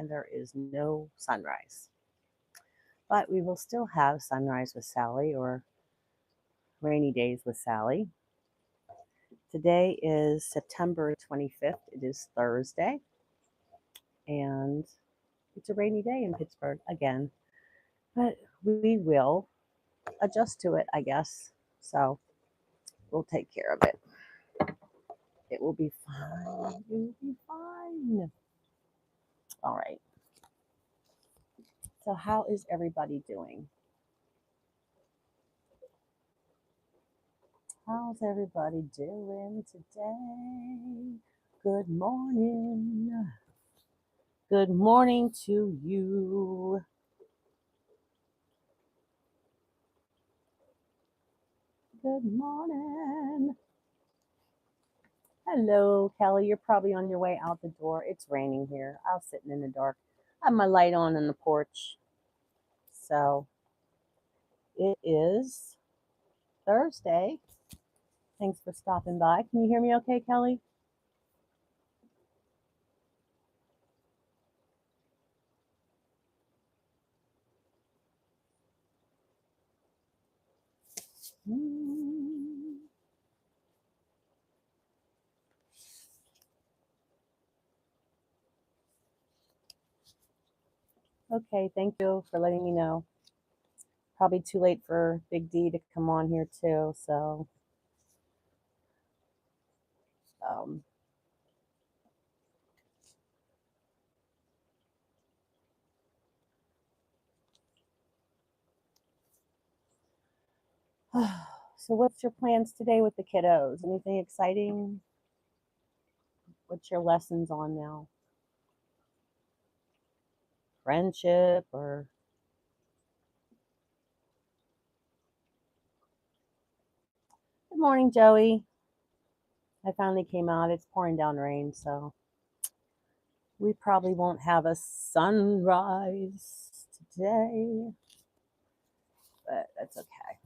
and there is no sunrise. But we will still have sunrise with Sally or rainy days with Sally. Today is September 25th. It is Thursday, and it's a rainy day in Pittsburgh again. But we will adjust to it, I guess. So we'll take care of it. It will be fine. It will be fine. All right. So, how is everybody doing? How's everybody doing today? Good morning. Good morning to you. Good morning. Hello, Kelly. You're probably on your way out the door. It's raining here. I was sitting in the dark. I have my light on in the porch. So it is Thursday. Thanks for stopping by. Can you hear me okay, Kelly? Okay, thank you for letting me know. Probably too late for Big D to come on here too. So, um, so what's your plans today with the kiddos? Anything exciting? What's your lessons on now? Friendship or good morning, Joey. I finally came out. It's pouring down rain, so we probably won't have a sunrise today, but that's okay.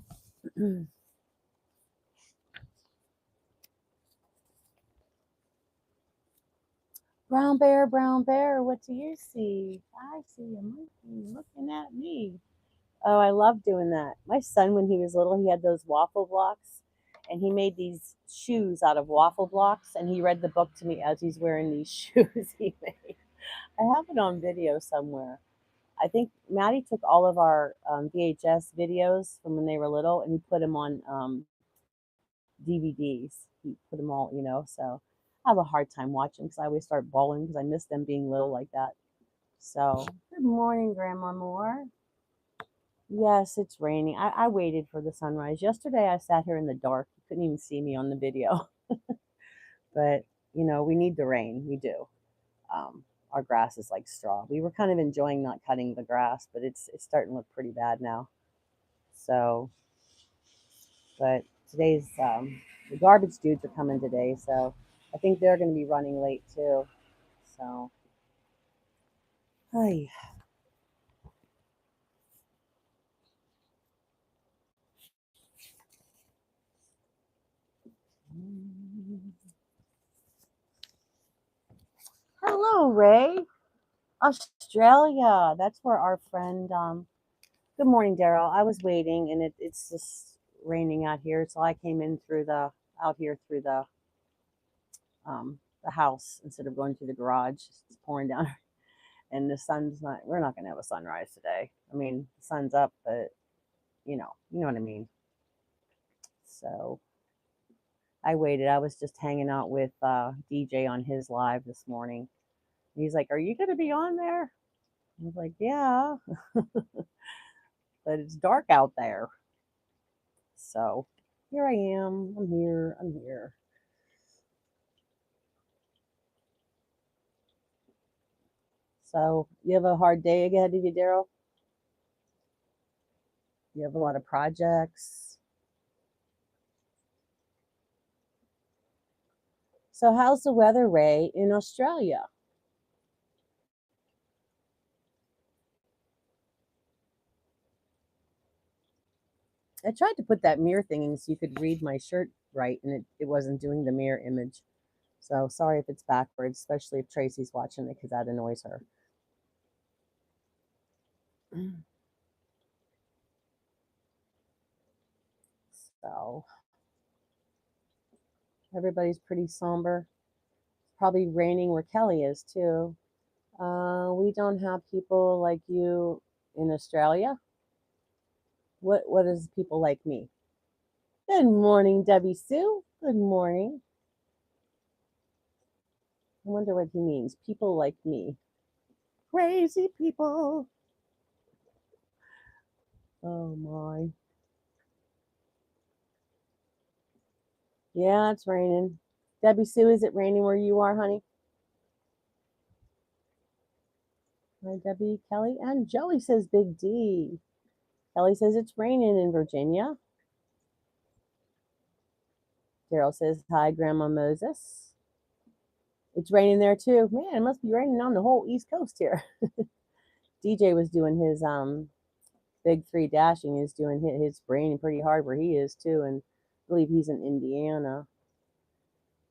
Brown bear, what do you see? I see a monkey looking at me. Oh, I love doing that. My son, when he was little, he had those waffle blocks and he made these shoes out of waffle blocks and he read the book to me as he's wearing these shoes he made. I have it on video somewhere. I think Maddie took all of our VHS videos from when they were little and he put them on DVDs. He put them all, so I have a hard time watching because I always start bawling because I miss them being little like that. So, good morning, Grandma Moore. Yes, it's raining. I waited for the sunrise. Yesterday, I sat here in the dark. You couldn't even see me on the video. But, we need the rain. We do. Our grass is like straw. We were kind of enjoying not cutting the grass, but it's starting to look pretty bad now. So, but today's the garbage dudes are coming today, so I think they're going to be running late too. So, hi. Hello, Ray. Australia. That's where our friend. Good morning, Daryl. I was waiting, and it's just raining out here, so I came in through the out here through the house instead of going through the garage. It's pouring down, and the sun's not. We're not going to have a sunrise today. I mean, the sun's up, but you know what I mean. So I waited. I was just hanging out with DJ on his live this morning. He's like, "Are you going to be on there?" I was like, "Yeah," but it's dark out there. So here I am. I'm here. I'm here. So you have a hard day ahead of you, Daryl? You have a lot of projects. So how's the weather, Ray, in Australia? I tried to put that mirror thing in so you could read my shirt right, and it wasn't doing the mirror image. So sorry if it's backwards, especially if Tracy's watching it because that annoys her. So everybody's pretty somber. Probably raining where Kelly is too. We don't have people like you in Australia. What is people like me? Good morning, Debbie Sue. Good morning. I wonder what he means. People like me. Crazy people. Oh my. Yeah, it's raining. Debbie Sue, is it raining where you are, honey? Hi, Debbie, Kelly, and Joey says Big D. Kelly says it's raining in Virginia. Daryl says hi, Grandma Moses. It's raining there too. Man, it must be raining on the whole East Coast here. DJ was doing his big three dashing. Is doing his raining pretty hard where he is too, and I believe he's in Indiana.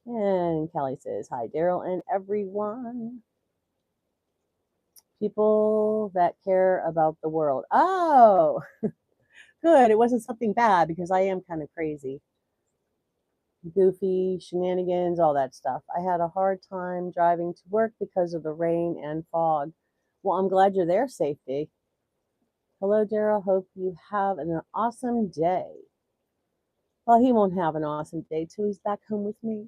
And Kelly says hi, Daryl, and everyone. People that care about the world. Oh, good. It wasn't something bad because I am kind of crazy. Goofy, shenanigans, all that stuff. I had a hard time driving to work because of the rain and fog. Well, I'm glad you're there, safety. Hello, Daryl. Hope you have an awesome day. Well, he won't have an awesome day till he's back home with me.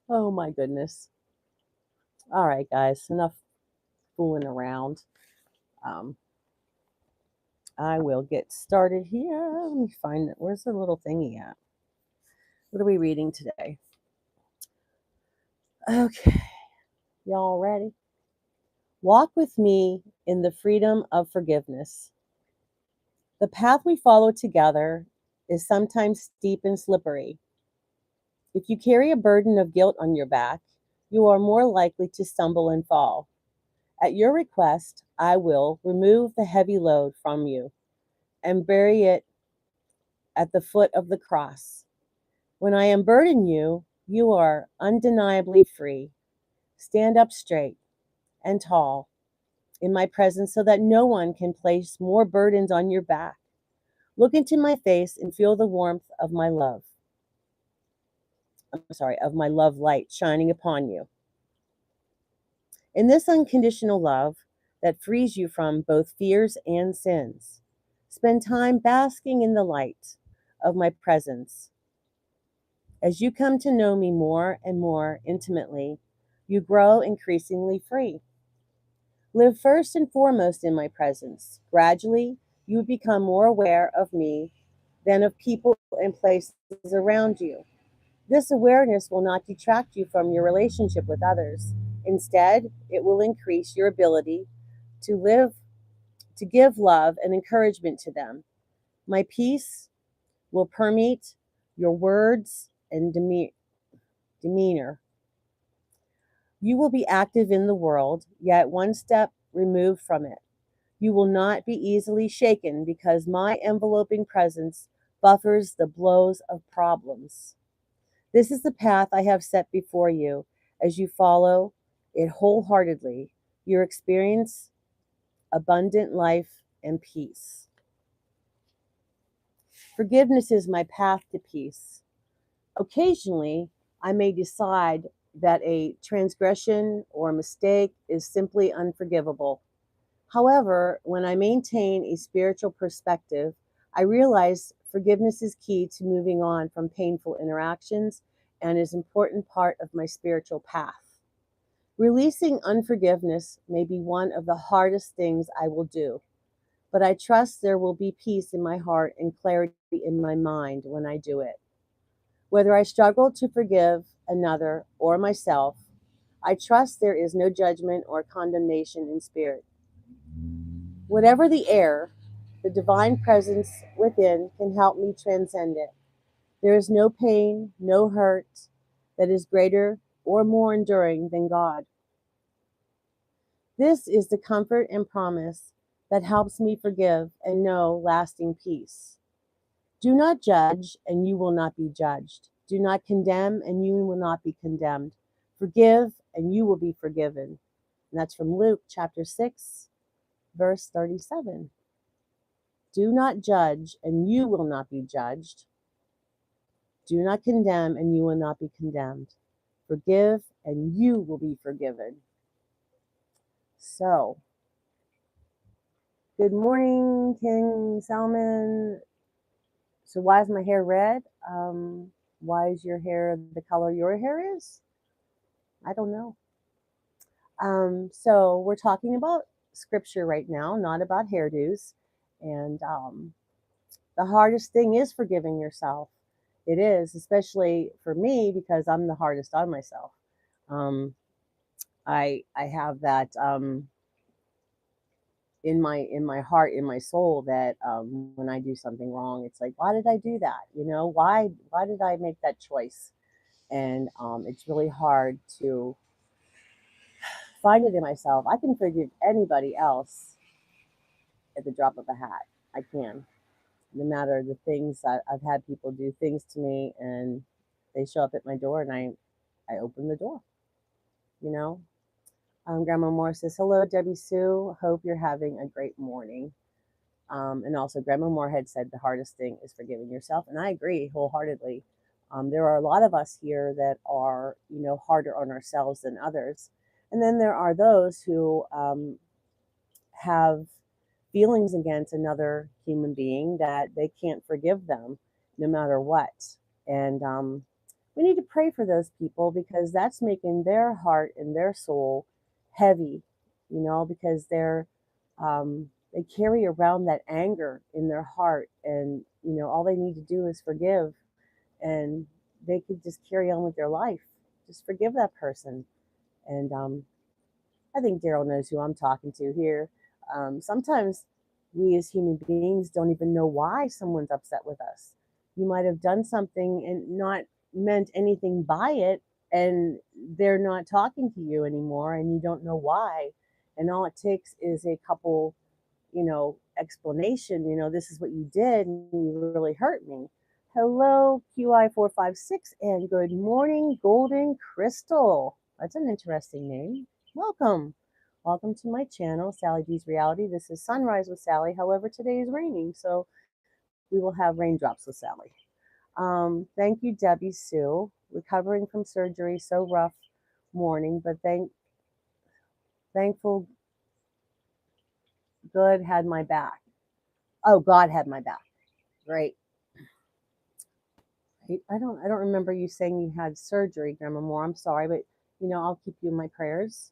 Oh, my goodness. All right, guys, enough fooling around. Um, I will get started here. Let me find it. Where's the little thingy at? What are we reading today? Okay, y'all ready? Walk with me in the freedom of forgiveness. The path we follow together is sometimes steep and slippery. If you carry a burden of guilt on your back, you are more likely to stumble and fall. At your request, I will remove the heavy load from you and bury it at the foot of the cross. When I unburden you, you are undeniably free. Stand up straight and tall in my presence so that no one can place more burdens on your back. Look into my face and feel the warmth of my love. Of my love light shining upon you. In this unconditional love that frees you from both fears and sins, spend time basking in the light of my presence. As you come to know me more and more intimately, you grow increasingly free. Live first and foremost in my presence. Gradually, you become more aware of me than of people and places around you. This awareness will not detract you from your relationship with others. Instead, it will increase your ability to give love and encouragement to them. My peace will permeate your words and demeanor. You will be active in the world, yet one step removed from it. You will not be easily shaken because my enveloping presence buffers the blows of problems. This is the path I have set before you. As you follow it wholeheartedly, you experience abundant life and peace. Forgiveness is my path to peace. Occasionally, I may decide that a transgression or mistake is simply unforgivable. However, when I maintain a spiritual perspective, I realize forgiveness is key to moving on from painful interactions and is an important part of my spiritual path. Releasing unforgiveness may be one of the hardest things I will do, but I trust there will be peace in my heart and clarity in my mind when I do it. Whether I struggle to forgive another or myself, I trust there is no judgment or condemnation in spirit. Whatever the error, the divine presence within can help me transcend it. There is no pain, no hurt that is greater or more enduring than God. This is the comfort and promise that helps me forgive and know lasting peace. Do not judge, and you will not be judged. Do not condemn, and you will not be condemned. Forgive, and you will be forgiven. And that's from Luke chapter 6, verse 37. Do not judge, and you will not be judged. Do not condemn, and you will not be condemned. Forgive, and you will be forgiven. So, good morning, King Salmon. So, why is my hair red? Why is your hair the color your hair is? I don't know. So, we're talking about scripture right now, not about hairdos. And the hardest thing is forgiving yourself. It is, especially for me, because I'm the hardest on myself. I have that in my heart, in my soul, that when I do something wrong, it's like, why did I do that? Why did I make that choice? And it's really hard to find it in myself. I can forgive anybody else at the drop of a hat. I can, no matter the things that I've had people do things to me, and they show up at my door, and I open the door. You know, Grandma Moore says, hello, Debbie Sue. Hope you're having a great morning. And also, Grandma Moore had said the hardest thing is forgiving yourself. And I agree wholeheartedly. There are a lot of us here that are, harder on ourselves than others. And then there are those who have feelings against another human being that they can't forgive them no matter what. And we need to pray for those people, because that's making their heart and their soul heavy, because they carry around that anger in their heart, and all they need to do is forgive, and they could just carry on with their life. Just forgive that person. And I think Daryl knows who I'm talking to here. Sometimes we as human beings don't even know why someone's upset with us. You might have done something and not meant anything by it, and they're not talking to you anymore, and you don't know why. And all it takes is a couple, explanation. This is what you did, and you really hurt me. Hello, QI456, and good morning, Golden Crystal. That's an interesting name. Welcome. Welcome to my channel, Sally D's Reality. This is Sunrise with Sally. However, today is raining, so we will have raindrops with Sally. Thank you, Debbie Sue. Recovering from surgery, so rough morning, but thankful good had my back. Oh, God had my back. Great. I don't remember you saying you had surgery, Grandma Moore. I'm sorry, but I'll keep you in my prayers,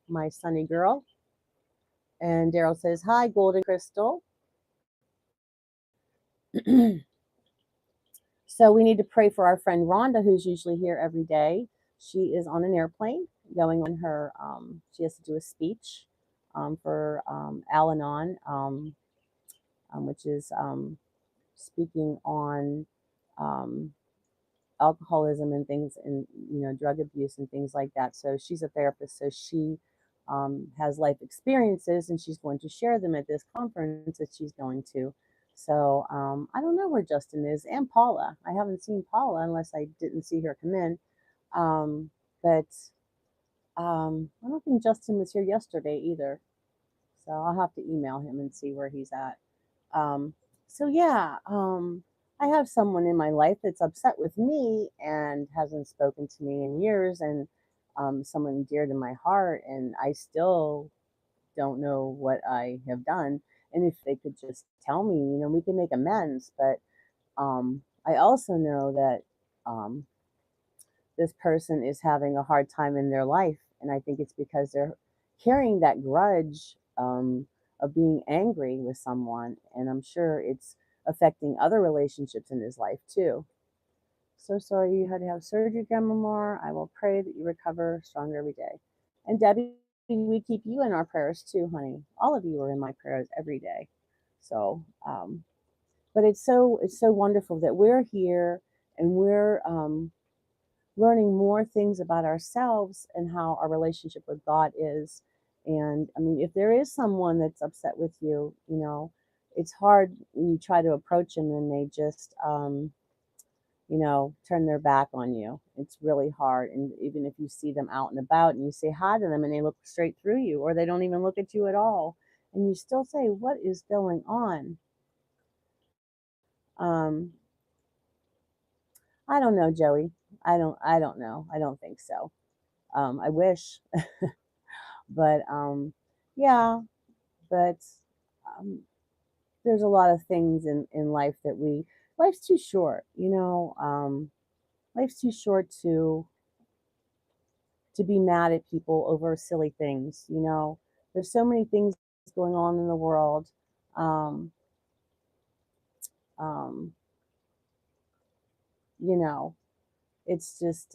my sunny girl. And Daryl says, hi, Golden Crystal. So we need to pray for our friend Rhonda, who's usually here every day. She is on an airplane going on her, she has to do a speech for Al-Anon, which is speaking on alcoholism and things, and drug abuse and things like that. So she's a therapist, so she has life experiences, and she's going to share them at this conference that she's going to. So I don't know where Justin is, and Paula. I haven't seen Paula unless I didn't see her come in. But I don't think Justin was here yesterday either. So I'll have to email him and see where he's at. So yeah, I have someone in my life that's upset with me and hasn't spoken to me in years, and someone dear to my heart, and I still don't know what I have done. And if they could just tell me, we can make amends. But I also know that this person is having a hard time in their life, and I think it's because they're carrying that grudge of being angry with someone, and I'm sure it's affecting other relationships in his life too. So sorry you had to have surgery, Grandma Moore. I will pray that you recover stronger every day. And Debbie, we keep you in our prayers too, honey. All of you are in my prayers every day. So, but it's so wonderful that we're here, and we're learning more things about ourselves and how our relationship with God is. And I mean, if there is someone that's upset with you, it's hard when you try to approach them and they just, turn their back on you It's really hard. And even if you see them out and about and you say hi to them and they look straight through you or they don't even look at you at all, and you still say, "What is going on?" Um, I don't know, Joey. I don't know. I don't think so. I wish, but yeah, but um, there's a lot of things in life that life's too short, life's too short to be mad at people over silly things. There's so many things going on in the world. Um, um, you know, it's just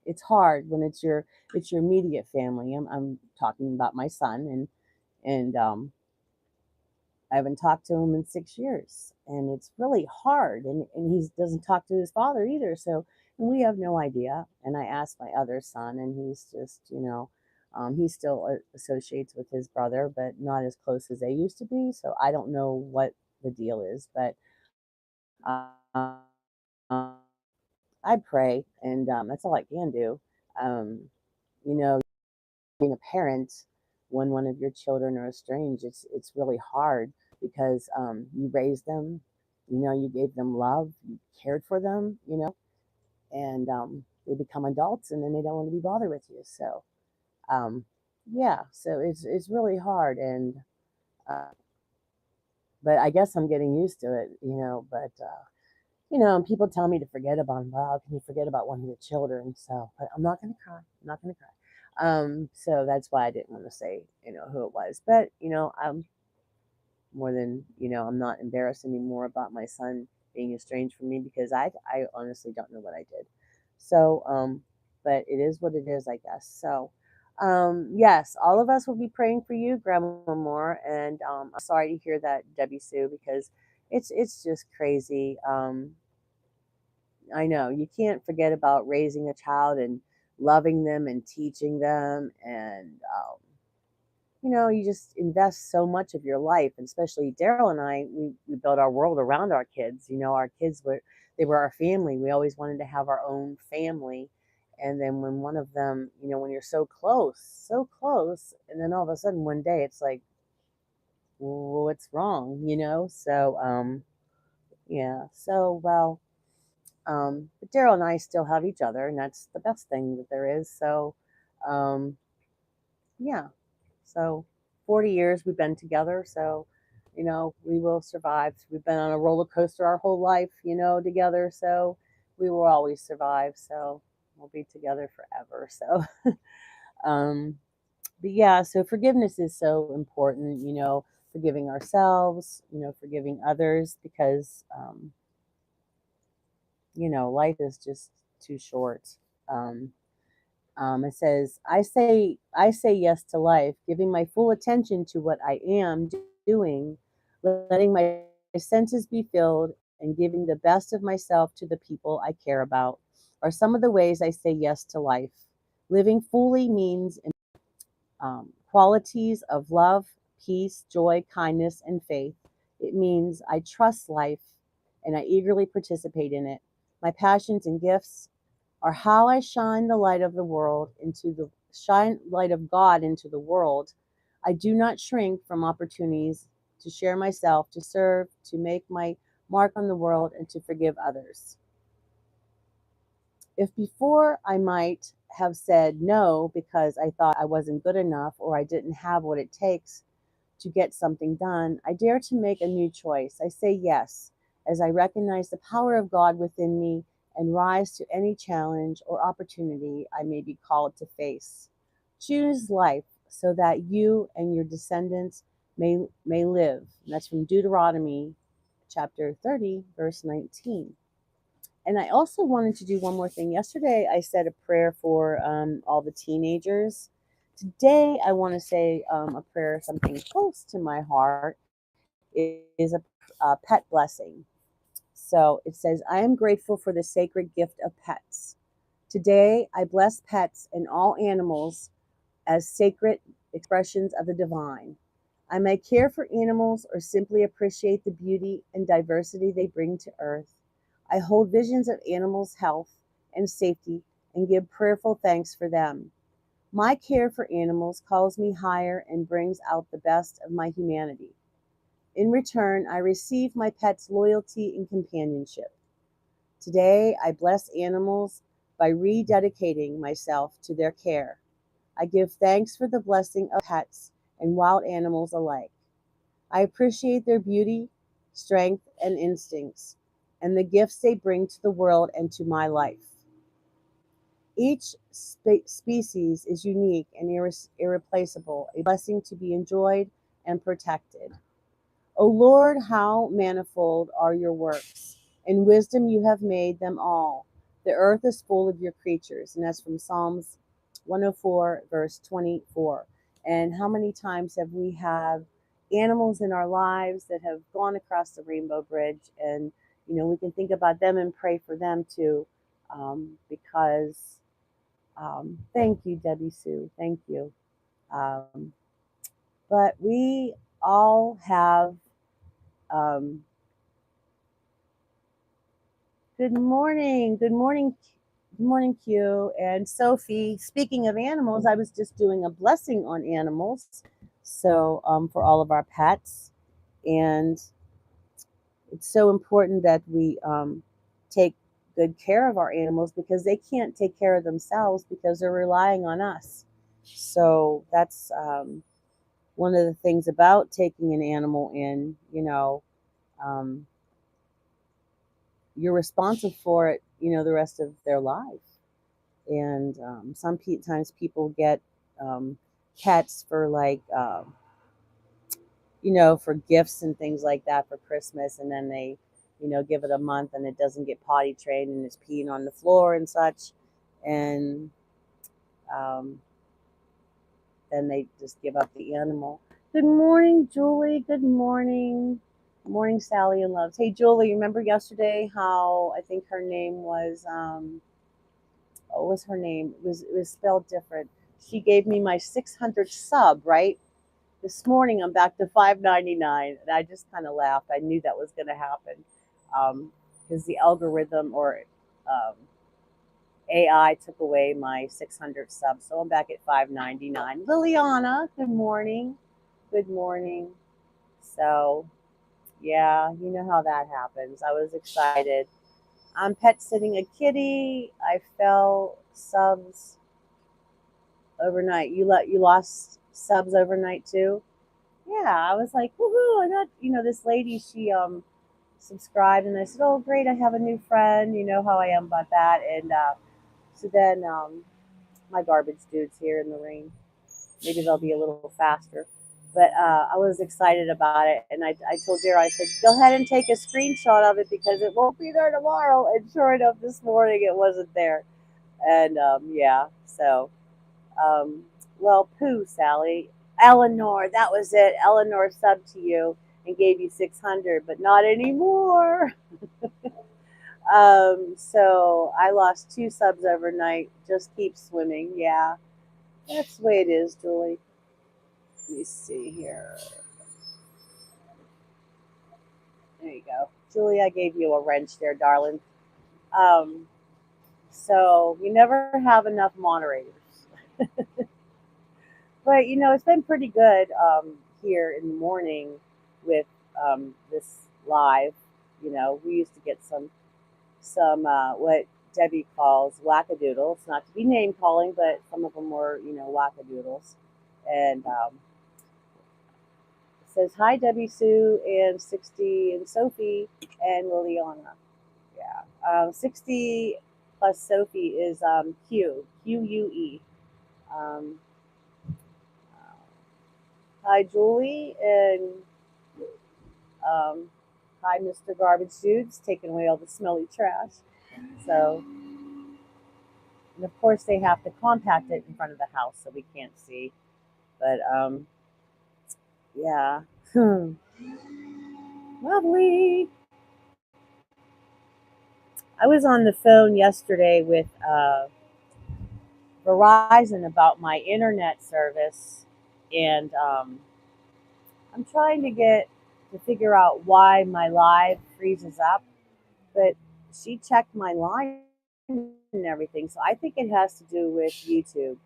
it's hard when it's your immediate family. I'm talking about my son and I haven't talked to him in 6 years, and it's really hard. And he doesn't talk to his father either. So, and we have no idea. And I asked my other son, and he's just, he still associates with his brother, but not as close as they used to be. So I don't know what the deal is, but um, I pray, and that's all I can do. Um, you know, being a parent when one of your children are estranged, it's really hard because you raised them, you gave them love, you cared for them, and they become adults and then they don't want to be bothered with you. So um, yeah, so it's really hard, and uh, but I guess I'm getting used to it. But and people tell me to forget about him. Wow, can you forget about one of your children? So, but I'm not going to cry. I'm not going to cry. So that's why I didn't want to say, who it was. But, more than, I'm not embarrassed anymore about my son being estranged from me because I honestly don't know what I did. So, but it is what it is, I guess. So, yes, all of us will be praying for you, Grandma Moore. And I'm sorry to hear that, Debbie Sue, because it's just crazy. I know you can't forget about raising a child and loving them and teaching them, and you just invest so much of your life. And especially Daryl and I, we built our world around our kids. Our kids were our family. We always wanted to have our own family. And then when one of them, when you're so close, and then all of a sudden one day it's like, well, what's wrong? So yeah, so well. But Daryl and I still have each other, and that's the best thing that there is. So, um, yeah. So, 40 years we've been together. So, we will survive. We've been on a roller coaster our whole life, together. So, we will always survive. So, we'll be together forever. So, um, but yeah, so forgiveness is so important, forgiving ourselves, forgiving others because, life is just too short. Um, it says, I say yes to life, giving my full attention to what I am doing, letting my senses be filled, and giving the best of myself to the people I care about are some of the ways I say yes to life. Living fully means qualities of love, peace, joy, kindness, and faith. It means I trust life and I eagerly participate in it. My passions and gifts are how I shine the light of the world into the shine light of God into the world. I do not shrink from opportunities to share myself, to serve, to make my mark on the world, and to forgive others. If before I might have said no because I thought I wasn't good enough or I didn't have what it takes to get something done, I dare to make a new choice. I say yes, as I recognize the power of God within me and rise to any challenge or opportunity I may be called to face. Choose life so that you and your descendants may live. And that's from Deuteronomy chapter 30, verse 19. And I also wanted to do one more thing. Yesterday, I said a prayer for all the teenagers. Today, I want to say a prayer, something close to my heart, is a pet blessing. So it says, I am grateful for the sacred gift of pets. Today, I bless pets and all animals as sacred expressions of the divine. I may care for animals or simply appreciate the beauty and diversity they bring to earth. I hold visions of animals' health and safety and give prayerful thanks for them. My care for animals calls me higher and brings out the best of my humanity. In return, I receive my pet's loyalty and companionship. Today, I bless animals by rededicating myself to their care. I give thanks for the blessing of pets and wild animals alike. I appreciate their beauty, strength, and instincts, and the gifts they bring to the world and to my life. Each species is unique and irreplaceable, a blessing to be enjoyed and protected. O Lord, how manifold are your works! In wisdom you have made them all. The earth is full of your creatures. And that's from Psalms 104, verse 24. And how many times have we had animals in our lives that have gone across the Rainbow Bridge? And, we can think about them and pray for them too. Because, thank you, Debbie Sue. Thank you. Um, but we all have. Um, Good morning. Good morning. Good morning, Q and Sophie. Speaking of animals, I was just doing a blessing on animals. So, for all of our pets. And it's so important that we take good care of our animals because they can't take care of themselves because they're relying on us. So, that's one of the things about taking an animal in, um, you're responsible for it, the rest of their life. And sometimes people get pets for like, for gifts and things like that for Christmas, and then they, give it a month and it doesn't get potty trained and it's peeing on the floor and such, and um, then they just give up the animal. Good morning, Julie. Good morning. Good morning, Sally and Loves. Hey, Julie, remember yesterday how I think her name was, what was her name? It was spelled different. She gave me my 600 sub, right? This morning I'm back to 599, and I just kind of laughed. I knew that was going to happen because the algorithm or um, AI took away my 600 subs, so I'm back at 599. Liliana, good morning. Good morning. So, yeah, you know how that happens. I was excited. I'm pet sitting a kitty. I fell subs overnight. You lost subs overnight too? Yeah, I was like, woohoo! I got this lady. She subscribed, and I said, oh great, I have a new friend. You know how I am about that. And so then my garbage dude's here in the rain. Maybe they'll be a little faster. But I was excited about it, and I told Dara, I said, go ahead and take a screenshot of it because it won't be there tomorrow. And sure enough, this morning it wasn't there. And yeah, so um, well, poo, Sally. Eleanor, that was it. Eleanor subbed to you and gave you 600, but not anymore. So I lost 2 subs overnight. Just keep swimming. Yeah, that's the way it is, Julie. Let me see here. There you go. Julie, I gave you a wrench there, darling. Um, so we never have enough moderators. But it's been pretty good here in the morning with this live. We used to get some what Debbie calls wackadoodles, not to be name calling, but some of them were wackadoodles. And it says hi Debbie Sue and 60 and Sophie and Liliana. Yeah, 60 plus Sophie is Q-U-E. Um, Hi, Julie, and um, hi, Mr. Garbage Dude's taking away all the smelly trash. So, and of course, they have to compact it in front of the house so we can't see. But yeah, lovely. I was on the phone yesterday with Verizon about my internet service, and I'm trying to figure out why my live freezes up. But she checked my line and everything. So I think it has to do with YouTube.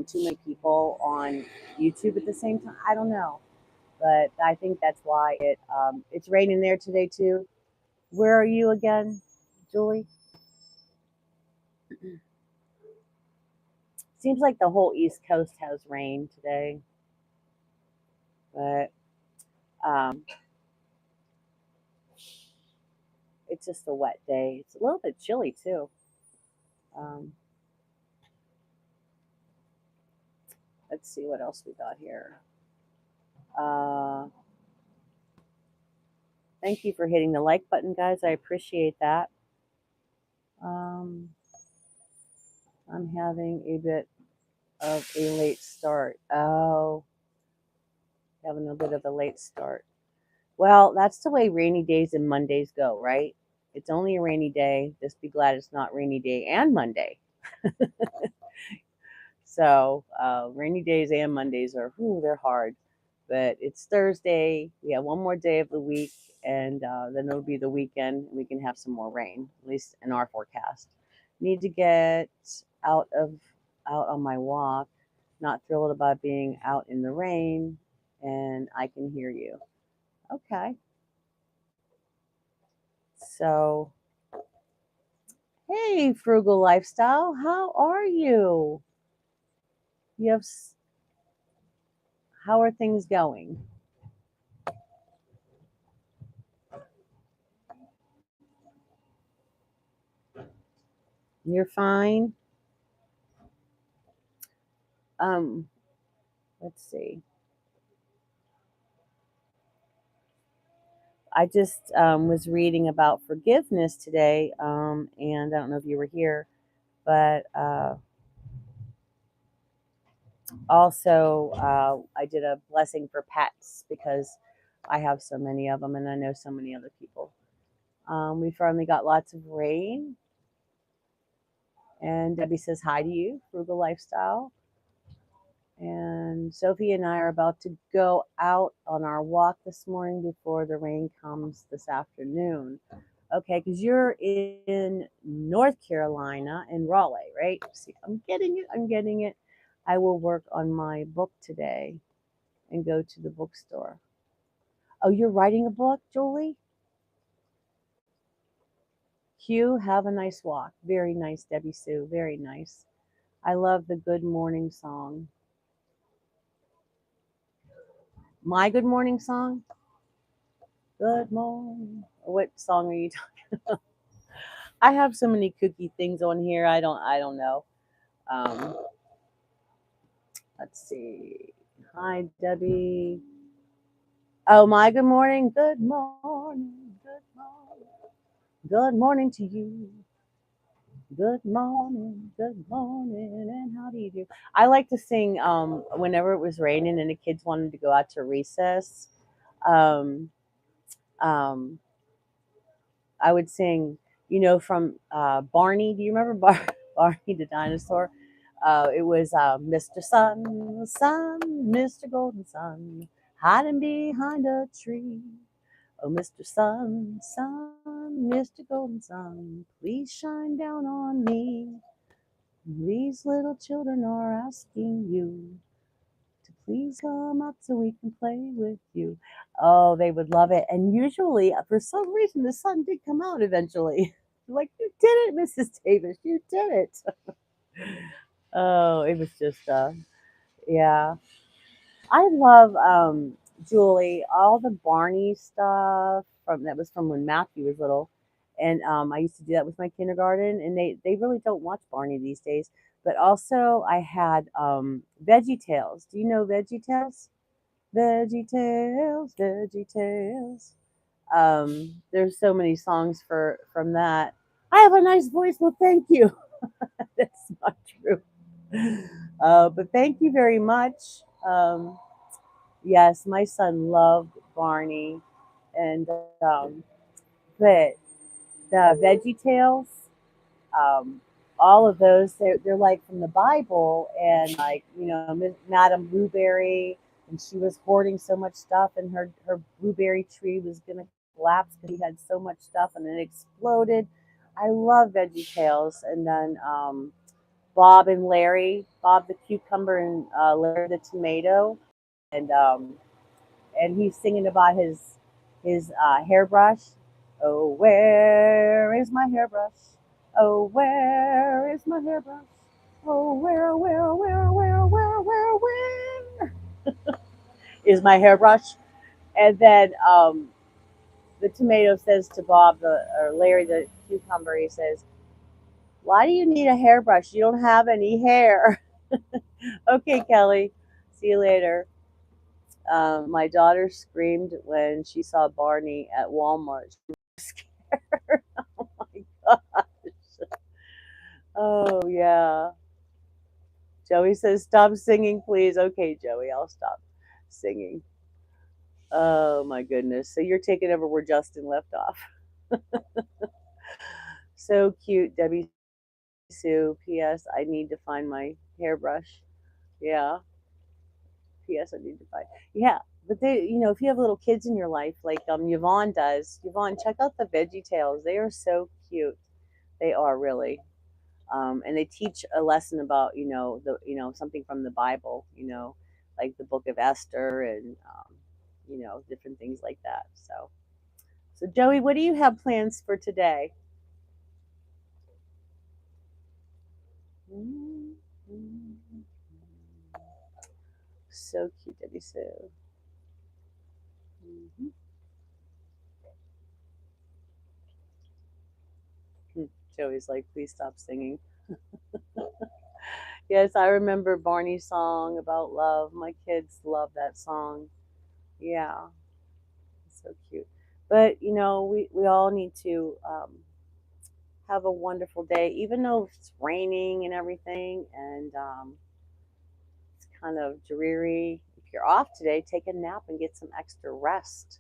Too many people on YouTube at the same time. I don't know, but I think that's why it's raining there today too. Where are you again, Julie? Seems like the whole East Coast has rain today, but um, it's just a wet day. It's a little bit chilly too. Um, let's see what else we got here. Uh, thank you for hitting the like button, guys. I appreciate that. Um, I'm having a bit of a late start. Oh, having a bit of a late start. Well, that's the way rainy days and Mondays go, right? It's only a rainy day. Just be glad it's not rainy day and Monday. So rainy days and Mondays are, whew, they're hard. But it's Thursday. We have one more day of the week, and then it'll be the weekend. We can have some more rain, at least in our forecast. Need to get out of out on my walk. Not thrilled about being out in the rain, and I can hear you. Okay. So, hey, frugal lifestyle, how are you? You have, how are things going? You're fine. Um, let's see. I just was reading about forgiveness today, and I don't know if you were here, but also I did a blessing for pets because I have so many of them, and I know so many other people. We finally got lots of rain, and Debbie says hi to you, frugal lifestyle. And Sophie and I are about to go out on our walk this morning before the rain comes this afternoon. Okay, because you're in North Carolina in Raleigh, right? See, I'm getting it. I'm getting it. I will work on my book today and go to the bookstore. Oh, you're writing a book, Julie? Hugh, have a nice walk. Very nice, Debbie Sue. Very nice. I love the good morning song. My good morning song? Good morning. What song are you talking? I have so many cookie things on here. I don't know. Um, let's see. Hi, Debbie. Oh, my good morning. Good morning. Good morning. Good morning to you. Good morning. Good morning. And how do you do? I like to sing whenever it was raining and the kids wanted to go out to recess. Um, um, I would sing, from Barney. Do you remember Barney the dinosaur? It was Mr. Sun, Mr. Golden Sun, hiding behind a tree. Oh, Mr. Sun, Mr. Golden Sun, please shine down on me. These little children are asking you to please come up so we can play with you. Oh, they would love it. And usually, for some reason, the sun did come out eventually. Like, you did it, Mrs. Davis. You did it. Oh, it was just, yeah. I love, Julie, all the Barney stuff that was from when Matthew was little. And I used to do that with my kindergarten, and they really don't watch Barney these days. But also, I had Veggie Tales. Do you know Veggie Tales? Veggie Tales, Veggie Tales. There's so many songs from that. I have a nice voice. Well, thank you. That's not true. But thank you very much. Yes, my son loved Barney, and um, but the Veggie Tales, um, all of those, they're like from the Bible, and like Madame Blueberry, and she was hoarding so much stuff, and her blueberry tree was gonna collapse because she had so much stuff, and it exploded. I love Veggie Tales. And then Bob and Larry, Bob the cucumber and Larry the tomato, and and he's singing about his hairbrush. Oh, where is my hairbrush? Oh, where is my hairbrush? Oh, where is my hairbrush? And then the tomato says to Bob, or Larry the cucumber, he says, "Why do you need a hairbrush? You don't have any hair." Okay, Kelly. See you later. My daughter screamed when she saw Barney at Walmart. She was scared. Oh my gosh. Oh yeah. Joey says, "Stop singing, please." Okay, Joey, I'll stop singing. Oh my goodness. So you're taking over where Justin left off. So cute, Debbie Sue. P.S. I need to find my hairbrush. Yeah. P.S. I need to find. Yeah. But they, if you have little kids in your life, like Yvonne does, Yvonne, check out the Veggie Tales. They are so cute. They are really. And they teach a lesson about, something from the Bible, like the Book of Esther and, different things like that. So Joey, what do you have plans for today? So cute, Debbie Sue. Mm-hmm. Joey's like, please stop singing. Yes, I remember Barney's song about love. My kids love that song. Yeah, so cute. But we all need to have a wonderful day, even though it's raining and everything, and it's kind of dreary. If you're off today, take a nap and get some extra rest.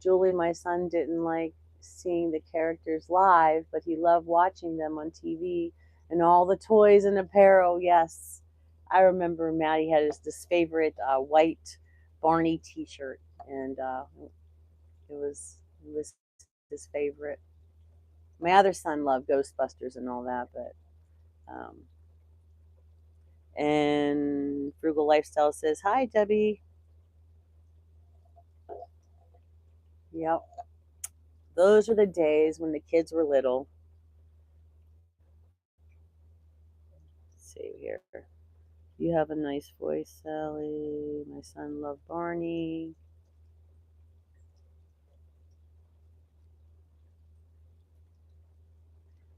Julie, my son, didn't like seeing the characters live, but he loved watching them on TV and all the toys and apparel. Yes, I remember Maddie had this favorite white Barney T-shirt, and it was his favorite. My other son loved Ghostbusters and all that, but um, and Frugal Lifestyle says hi, Debbie. Yep, those were the days when the kids were little. Let's see here. You have a nice voice, Sally. My son loved Barney.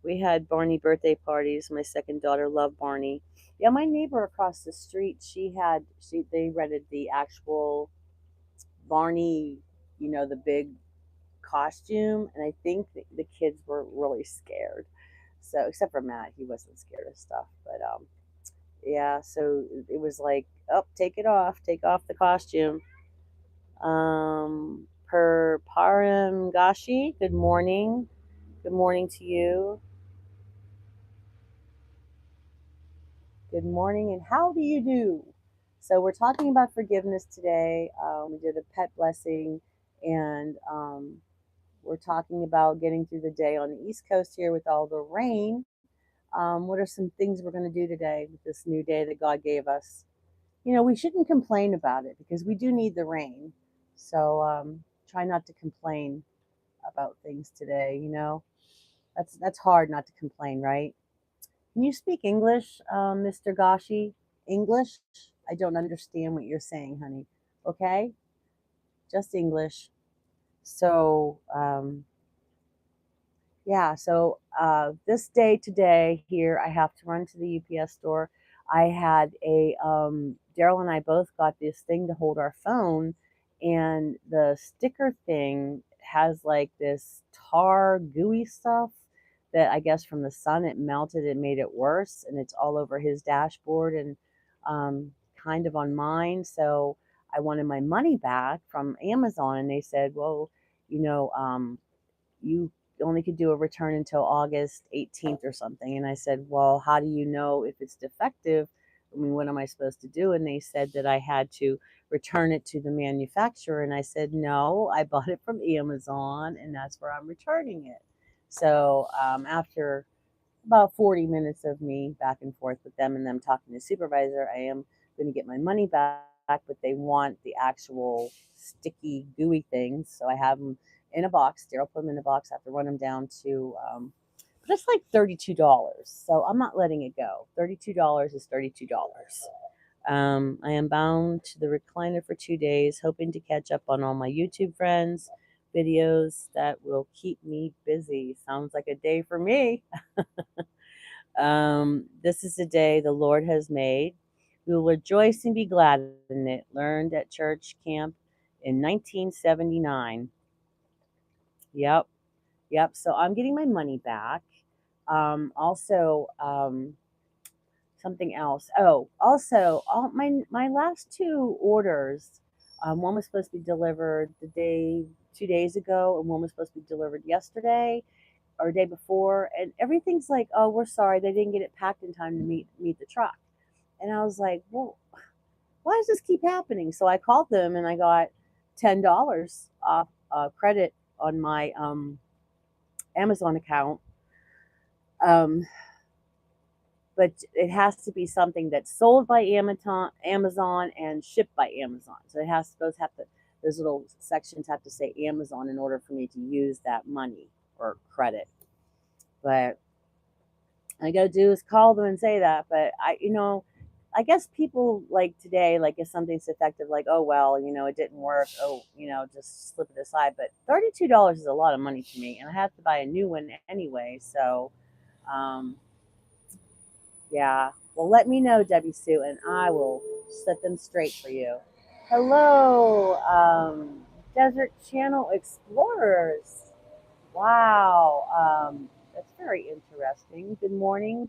We had Barney birthday parties. My second daughter loved Barney. Yeah, my neighbor across the street, they rented the actual Barney, the big costume, and I think the kids were really scared. So except for Matt, he wasn't scared of stuff, but yeah. So it was like, oh, take off the costume. Per Param Gashi, good morning. Good morning to you. Good morning, and how do you do? So, we're talking about forgiveness today. We did a pet blessing, and we're talking about getting through the day on the East Coast here with all the rain. What are some things we're going to do today with this new day that God gave us? We shouldn't complain about it because we do need the rain. So, try not to complain about things today. That's hard not to complain, right? Can you speak English, Mr. Gashi? English? I don't understand what you're saying, honey. Okay, just English. So, yeah. So this day today here, I have to run to the UPS store. I had Daryl and I both got this thing to hold our phone, and the sticker thing has like this tar gooey stuff that I guess from the sun it melted and made it worse, and it's all over his dashboard and kind of on mine. So I wanted my money back from Amazon, and they said, well, you know, you only could do a return until August 18th or something. And I said, well, how do you know if it's defective? I mean, what am I supposed to do? And they said that I had to return it to the manufacturer. And I said, no, I bought it from Amazon and that's where I'm returning it. So after about 40 minutes of me back and forth with them and them talking to the supervisor, I am going to get my money back, but they want the actual sticky, gooey things. So I have them in a box. Daryl put them in a box. I have to run them down to, but it's like $32. So I'm not letting it go. $32 is $32. I am bound to the recliner for 2 days, hoping to catch up on all my YouTube friends' videos that will keep me busy. Sounds like a day for me. This is the day the Lord has made. We will rejoice and be glad in it. Learned at church camp in 1979. Yep, yep. So I'm getting my money back. Also, something else. Oh, also, all my last two orders. One was supposed to be delivered 2 days ago, and one was supposed to be delivered yesterday or day before, and everything's like, oh, we're sorry, they didn't get it packed in time to meet the truck. And I was like, well, why does this keep happening? So I called them and I got $10 off credit on my Amazon account. Um, but it has to be something that's sold by Amazon and shipped by Amazon. So it has those little sections have to say Amazon in order for me to use that money or credit. But I gotta do is call them and say that. But I guess people like today, like if something's effective, like, oh well, it didn't work. Oh, just slip it aside. But $32 is a lot of money to me, and I have to buy a new one anyway. So, um, yeah. Well, let me know, Debbie Sue, and I will set them straight for you. Hello, Desert Channel Explorers. Wow, that's very interesting. Good morning,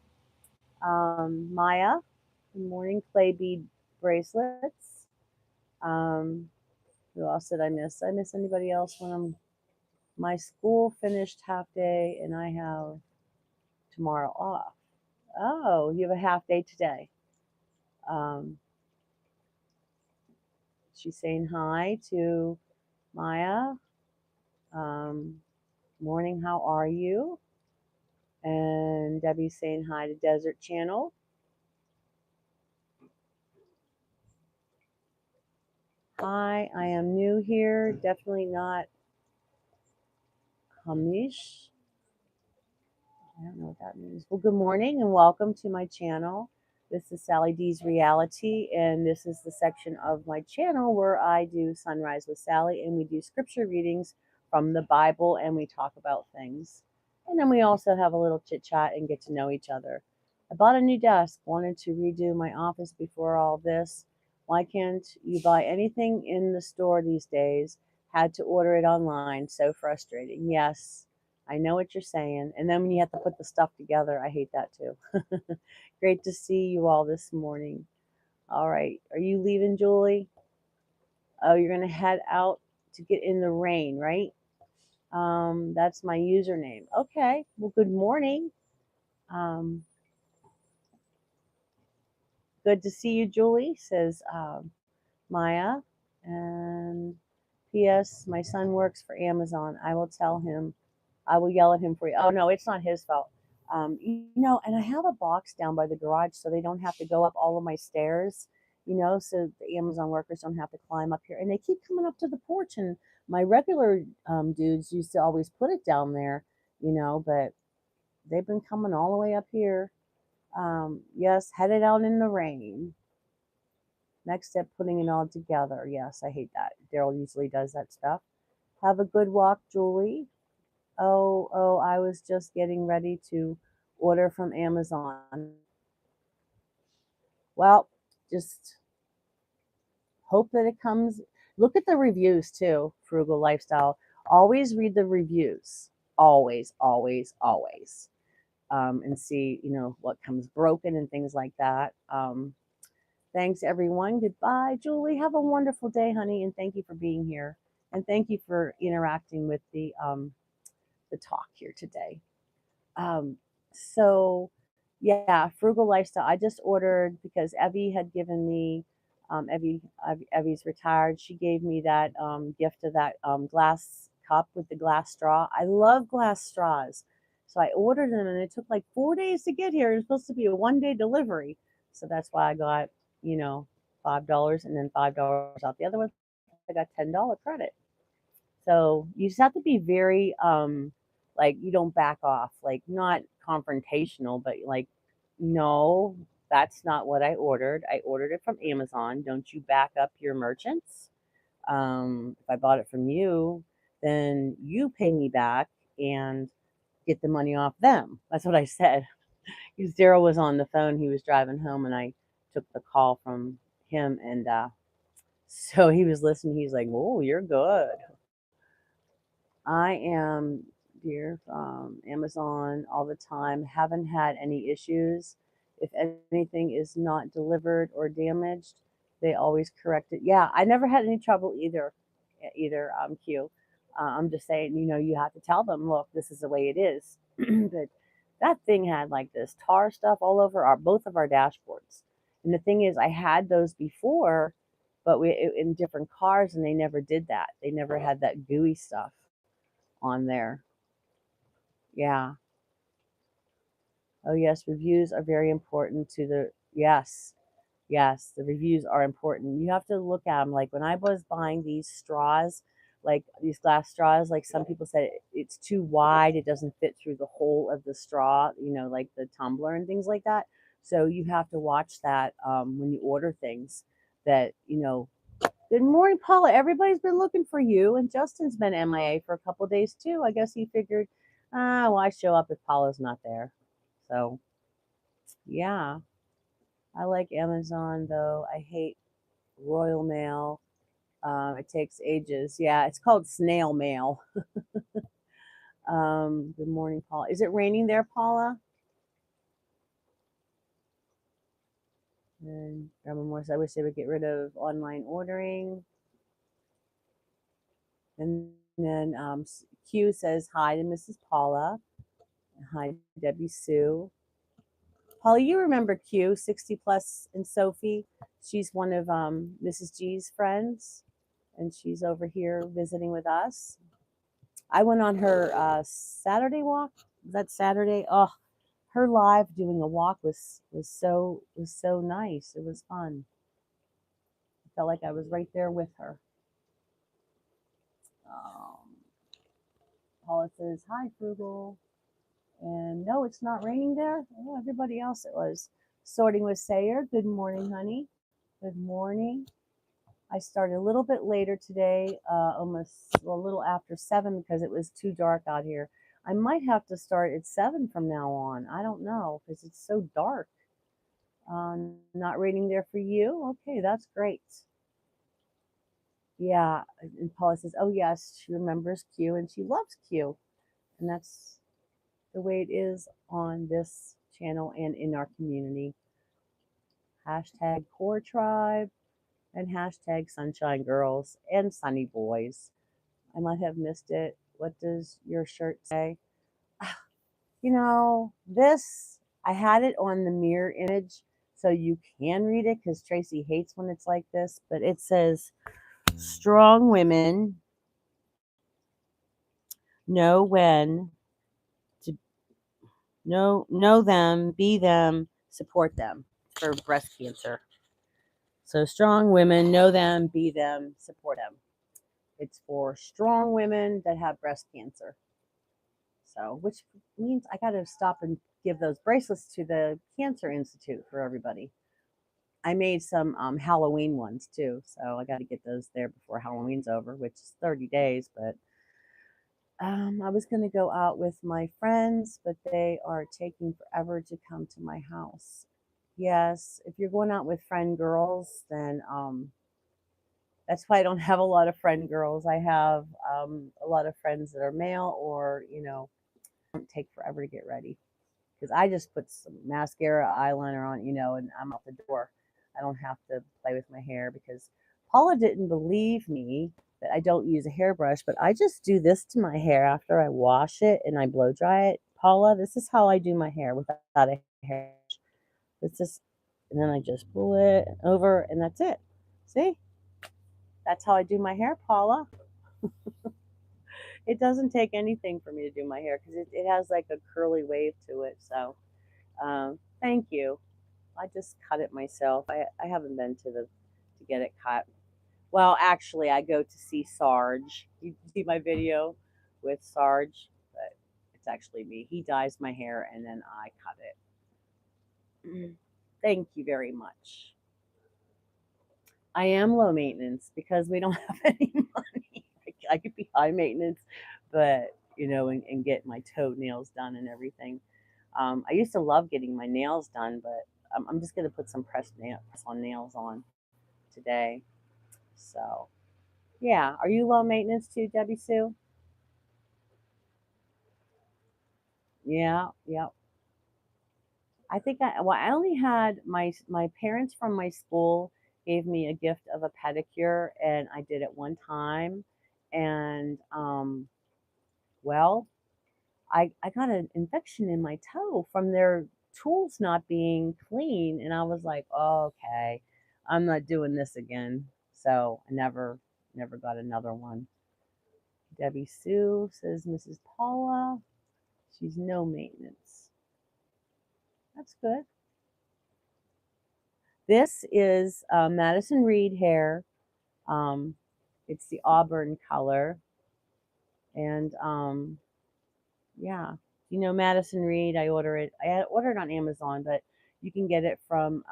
Maya. Good morning, Clay Bead Bracelets. Um, who else did I miss? Did I miss anybody else when my school finished half day and I have tomorrow off? Oh, you have a half day today. Um, she's saying hi to Maya. Morning, how are you? And Debbie's saying hi to Desert Channel. Hi, I am new here. Definitely not Hamish. I don't know what that means. Well, good morning and welcome to my channel. This is Sally D's Reality, and this is the section of my channel where I do Sunrise with Sally, and we do scripture readings from the Bible, and we talk about things. And then we also have a little chit chat and get to know each other. I bought a new desk, wanted to redo my office before all this. Why can't you buy anything in the store these days? Had to order it online. So frustrating. Yes, I know what you're saying. And then when you have to put the stuff together, I hate that too. Great to see you all this morning. All right. Are you leaving, Julie? Oh, you're going to head out to get in the rain, right? That's my username. Okay. Well, good morning. Um, good to see you, Julie, says Maya. And P.S. My son works for Amazon. I will yell at him for you. Oh no, it's not his fault. And I have a box down by the garage so they don't have to go up all of my stairs, so the Amazon workers don't have to climb up here. And they keep coming up to the porch, and my regular dudes used to always put it down there, but they've been coming all the way up here. Yes, headed out in the rain. Next step, putting it all together. Yes, I hate that. Daryl usually does that stuff. Have a good walk, Julie. Oh, I was just getting ready to order from Amazon. Well, just hope that it comes. Look at the reviews too, Frugal Lifestyle. Always read the reviews. Always, always, always. And see, what comes broken and things like that. Thanks, everyone. Goodbye, Julie. Have a wonderful day, honey, and thank you for being here. And thank you for interacting with the talk here today. Um, so yeah, frugal lifestyle. I just ordered because Evie had given me, Evie's retired. She gave me that gift of that glass cup with the glass straw. I love glass straws. So I ordered them and it took like 4 days to get here. It was supposed to be a 1 day delivery. So that's why I got, $5 and then $5 off the other one. I got $10 credit. So you just have to be very like you don't back off, like not confrontational, but like no, that's not what I ordered. I ordered it from Amazon. Don't you back up your merchants? If I bought it from you, then you pay me back and get the money off them. That's what I said. Because Daryl was on the phone. He was driving home, and I took the call from him, and so he was listening. He's like, "Oh, you're good." I am dear from Amazon all the time. Haven't had any issues. If anything is not delivered or damaged, they always correct it. Yeah, I never had any trouble either. Q. I'm just saying, you have to tell them, look, this is the way it is. But that thing had like this tar stuff all over our both of our dashboards. And the thing is, I had those before, but in different cars, and they never did that. They never had that gooey stuff on there. Yeah. Oh, yes. Reviews are very important to the. Yes. Yes. The reviews are important. You have to look at them. Like when I was buying these straws, like these glass straws, like some people said it's too wide. It doesn't fit through the hole of the straw, like the tumbler and things like that. So you have to watch that when you order things that, good morning, Paula. Everybody's been looking for you, and Justin's been MIA for a couple of days too. I guess he figured, why show up if Paula's not there? So, yeah, I like Amazon though. I hate Royal Mail. It takes ages. Yeah, it's called snail mail. Good morning, Paula. Is it raining there, Paula? And Grandma Morse, I wish they would get rid of online ordering. And then Q says hi to Mrs. Paula. Hi, Debbie Sue. Paula, you remember Q, 60 plus, and Sophie. She's one of Mrs. G's friends, and she's over here visiting with us. I went on her Saturday walk. Was that Saturday? Oh, her live doing a walk was so nice. It was fun. I felt like I was right there with her. Paula says, hi, Frugal. And no, it's not raining there. Oh, everybody else it was. Sorting with Sayer. Good morning, honey. Good morning. I started a little bit later today, almost a little after 7 because it was too dark out here. I might have to start at 7 from now on. I don't know because it's so dark. Not raining there for you? Okay, that's great. Yeah, and Paula says, oh yes, she remembers Q and she loves Q. And that's the way it is on this channel and in our community. Hashtag Core Tribe and hashtag Sunshine Girls and Sunny Boys. I might have missed it. What does your shirt say? This, I had it on the mirror image so you can read it because Tracy hates when it's like this, but it says, strong women know when to know them, be them, support them for breast cancer. So strong women, know them, be them, support them. It's for strong women that have breast cancer. So, which means I got to stop and give those bracelets to the Cancer Institute for everybody. I made some Halloween ones too, so I got to get those there before Halloween's over, which is 30 days. But I was going to go out with my friends, but they are taking forever to come to my house. Yes, if you're going out with friend girls, then that's why I don't have a lot of friend girls. I have a lot of friends that are male or, don't take forever to get ready. Because I just put some mascara, eyeliner on, and I'm out the door. I don't have to play with my hair because Paula didn't believe me that I don't use a hairbrush, but I just do this to my hair after I wash it and I blow dry it. Paula, this is how I do my hair without a hairbrush. This is, and then I just pull it over and that's it. See? That's how I do my hair, Paula. It doesn't take anything for me to do my hair because it has like a curly wave to it. So thank you. I just cut it myself. I haven't been to get it cut. Well, actually, I go to see Sarge. You see my video with Sarge, but it's actually me. He dyes my hair and then I cut it. Thank you very much. I am low maintenance because we don't have any money. I could be high maintenance, but and get my toenails done and everything. I used to love getting my nails done, but I'm just gonna put some press on nails on today. So yeah, are you low maintenance too, Debbie Sue? Yeah, yeah. I think I only had my parents from my school gave me a gift of a pedicure, and I did it one time, and well, I got an infection in my toe from their tools not being clean, and I was like, oh, okay, I'm not doing this again. So I never got another one. Debbie Sue says Mrs. Paula, she's no maintenance. That's good. This is Madison Reed hair. Um, it's the auburn color, and yeah, Madison Reed. I ordered it on Amazon, but you can get it from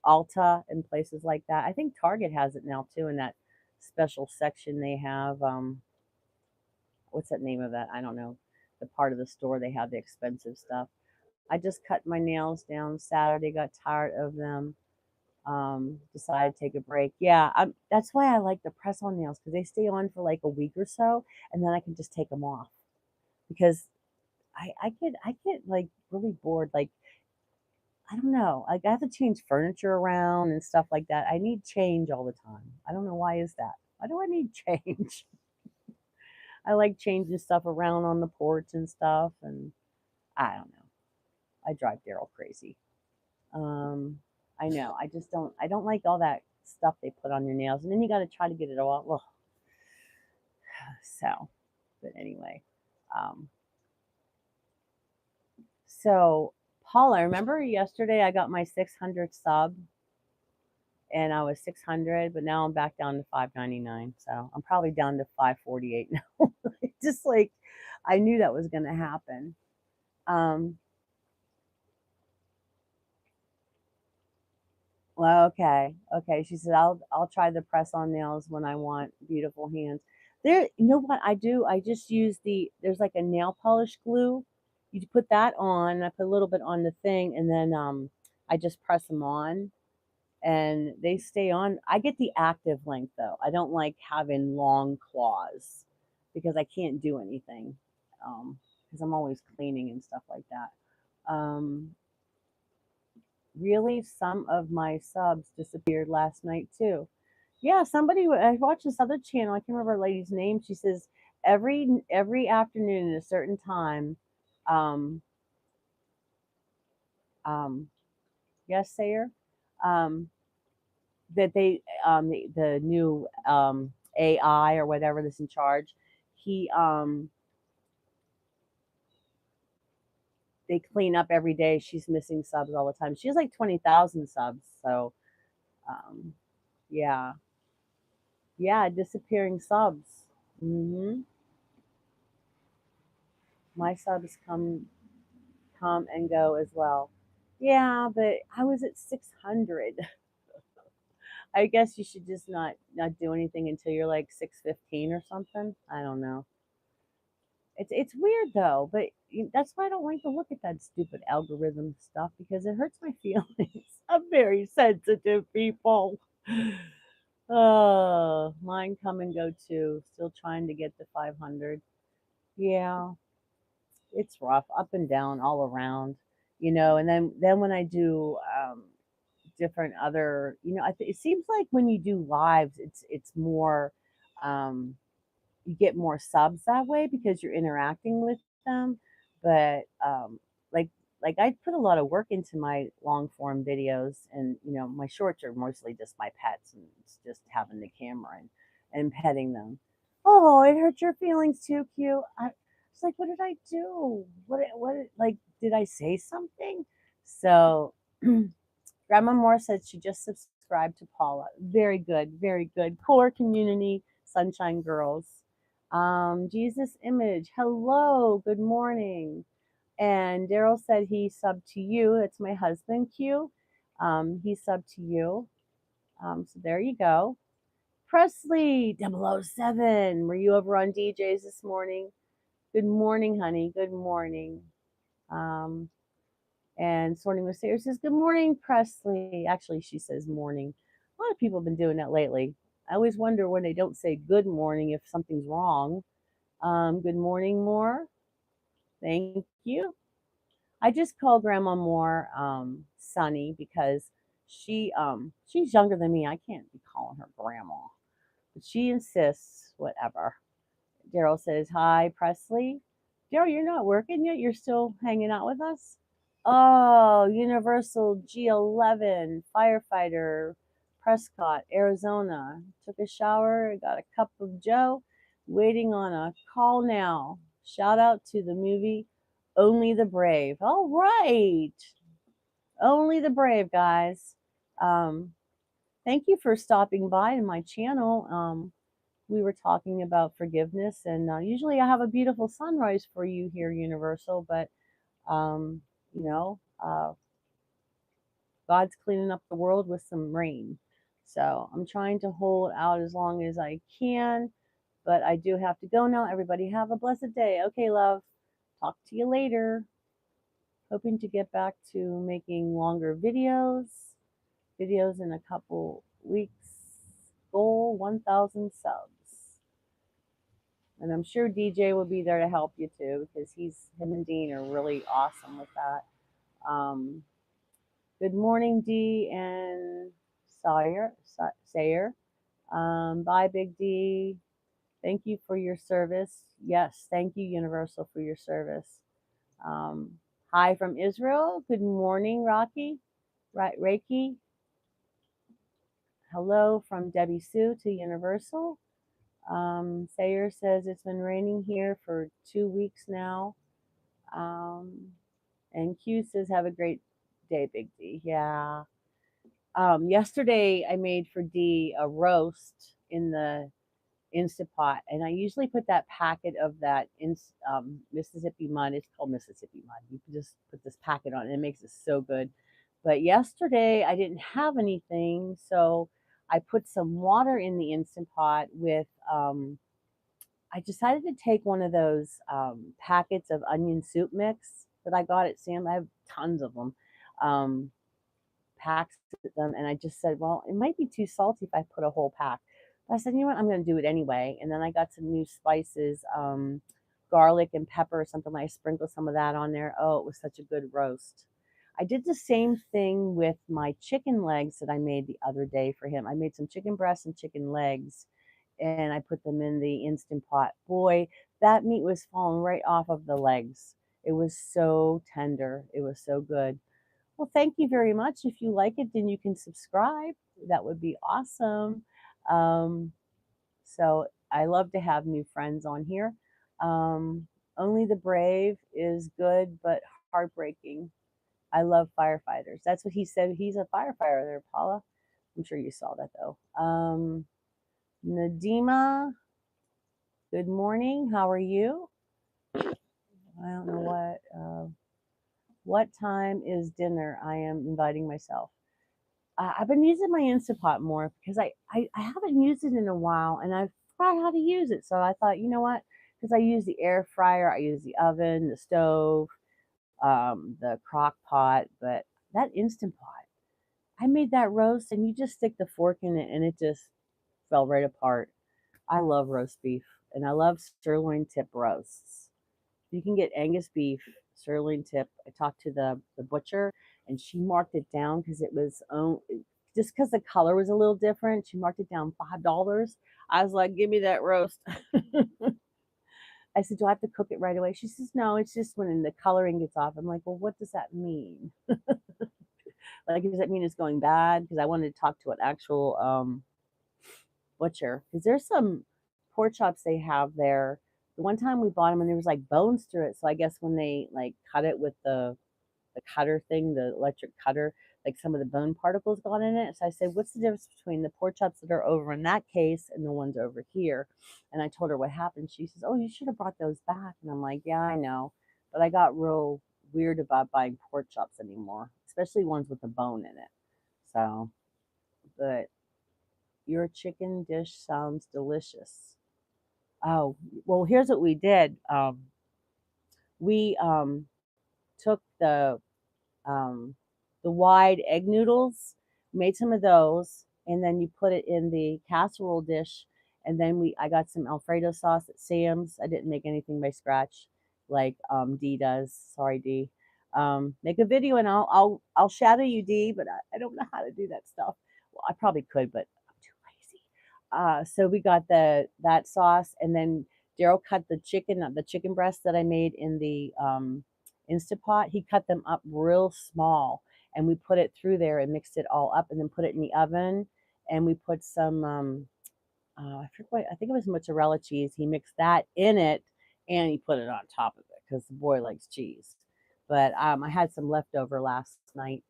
Ulta and places like that. I think Target has it now too in that special section they have. What's that name of that? I don't know. The part of the store they have the expensive stuff. I just cut my nails down Saturday. Got tired of them. Decided to take a break. Yeah, that's why I like the press on nails because they stay on for like a week or so, and then I can just take them off because I get like really bored. Like I don't know, like I have to change furniture around and stuff like that. I need change all the time. I don't know why is that. Why do I need change? I like changing stuff around on the porch and stuff, and I don't know. I drive Daryl crazy. Um, I know. I just don't. I don't like all that stuff they put on your nails, and then you got to try to get it all. Ugh. So, but anyway, um, so Paula, remember yesterday I got my 600 sub, and I was 600, but now I'm back down to 599. So I'm probably down to 548 now. Just like I knew that was going to happen. Um, Well, okay, okay. She said, "I'll try the press on nails when I want beautiful hands." There, you know what I do? I just use there's like a nail polish glue. You put that on. I put a little bit on the thing, and then I just press them on, and they stay on. I get the active length though. I don't like having long claws because I can't do anything because I'm always cleaning and stuff like that. Really, some of my subs disappeared last night too. Yeah, I watched this other channel. I can't remember a lady's name. She says every afternoon at a certain time, um, um, yes, Sayer, um, that the new AI or whatever that's in charge, he they clean up every day. She's missing subs all the time. She has like 20,000 subs. So um, yeah, yeah, disappearing subs. Hmm. My subs come and go as well. Yeah, but I was at 600. I guess you should just not do anything until you're like 615 or something. I don't know. It's weird though, but that's why I don't like to look at that stupid algorithm stuff because it hurts my feelings. I'm very sensitive, people. Oh, mine come and go too. Still trying to get to 500. Yeah, it's rough, up and down, all around. And then when I do different other, it seems like when you do lives, it's more, um, you get more subs that way because you're interacting with them. But like I put a lot of work into my long form videos, and my shorts are mostly just my pets, and it's just having the camera and petting them. Oh, it hurt your feelings too, Q. I was like, what did I do? Like, did I say something? So, Grandma Moore said she just subscribed to Paula. Very good, very good. Core community, Sunshine Girls. Jesus Image, hello, good morning. And Daryl said he subbed to you. It's my husband, Q. He subbed to you. So there you go. Presley 007. Were you over on DJs this morning? Good morning, honey. Good morning. Um, and Sorting with Sarah says, good morning, Presley. Actually, she says morning. A lot of people have been doing that lately. I always wonder when they don't say good morning if something's wrong. Good morning, Moore. Thank you. I just call Grandma Moore Sunny because she's younger than me. I can't be calling her grandma. But she insists, whatever. Daryl says, hi, Presley. Daryl, you're not working yet? You're still hanging out with us? Oh, Universal G11, firefighter, Prescott, Arizona. Took a shower, got a cup of Joe, waiting on a call now. Shout out to the movie Only the Brave. All right. Only the Brave, guys. Um, Thank you for stopping by in my channel. We were talking about forgiveness, and usually I have a beautiful sunrise for you here, Universal, but um, you know, God's cleaning up the world with some rain. So I'm trying to hold out as long as I can, but I do have to go now. Everybody have a blessed day. Okay, love. Talk to you later. Hoping to get back to making longer videos in a couple weeks. Goal 1,000 subs. And I'm sure DJ will be there to help you too, because him and Dean are really awesome with that. Good morning, Dee and Sayer. Bye, Big D. Thank you for your service. Yes, thank you, Universal, for your service. Hi from Israel. Good morning, Rocky. Right, Reiki. Hello from Debbie Sue to Universal. Sayer says it's been raining here for 2 weeks now. And Q says, have a great day, Big D. Yeah. Yesterday I made for D a roast in the Instant Pot, and I usually put that packet of that Mississippi mud. It's called Mississippi mud. You can just put this packet on, and it makes it so good. But yesterday I didn't have anything, so I put some water in the Instant Pot with. I decided to take one of those packets of onion soup mix that I got at Sam. I have tons of them. Um, Packs of them, and I just said, well, it might be too salty if I put a whole pack. But I said, you know what, I'm going to do it anyway. And then I got some new spices, garlic and pepper or something. I sprinkled some of that on there. Oh, it was such a good roast. I did the same thing with my chicken legs that I made the other day for him. I made some chicken breasts and chicken legs, and I put them in the Instant Pot. Boy, that meat was falling right off of the legs. It was so tender. It was so good. Well, thank you very much. If you like it, then you can subscribe. That would be awesome. Um, so I love to have new friends on here. Um, Only the Brave is good, but heartbreaking. I love firefighters. That's what he said. He's a firefighter there, Paula. I'm sure you saw that though. Nadima, good morning. How are you? I don't know what time is dinner. I am inviting myself. I've been using my Instapot more because I haven't used it in a while, and I forgot how to use it. So I thought, you know what? Because I use the air fryer, I use the oven, the stove, the crock pot, but that Instant Pot, I made that roast, and you just stick the fork in it, and it just fell right apart. I love roast beef, and I love sirloin tip roasts. You can get Angus beef, sirloin tip. I talked to the butcher, and she marked it down because it was just because the color was a little different. She marked it down $5. I was like, "Give me that roast." I said, "Do I have to cook it right away?" She says, "No, it's just when the coloring gets off." I'm like, "Well, what does that mean? Like, does that mean it's going bad?" Because I wanted to talk to an actual butcher because there's some pork chops they have there. The one time we bought them and there was like bones through it. So I guess when they like cut it with the cutter thing, the electric cutter, like some of the bone particles got in it. So I said, what's the difference between the pork chops that are over in that case and the ones over here? And I told her what happened. She says, oh, you should have brought those back. And I'm like, yeah, I know. But I got real weird about buying pork chops anymore, especially ones with a bone in it. So, but your chicken dish sounds delicious. Oh, well, here's what we did. We took um, the wide egg noodles, made some of those, and then you put it in the casserole dish. And then I got some Alfredo sauce at Sam's. I didn't make anything by scratch like Dee does. Sorry, Dee. Make a video and I'll shadow you, Dee, but I don't know how to do that stuff. Well, I probably could, but I'm too lazy. So we got that sauce, and then Daryl cut the chicken breast that I made in the Instapot. He cut them up real small, and we put it through there and mixed it all up, and then put it in the oven. And we put some I forget, I think it was mozzarella cheese. He mixed that in it, and he put it on top of it because the boy likes cheese. But I had some leftover last night.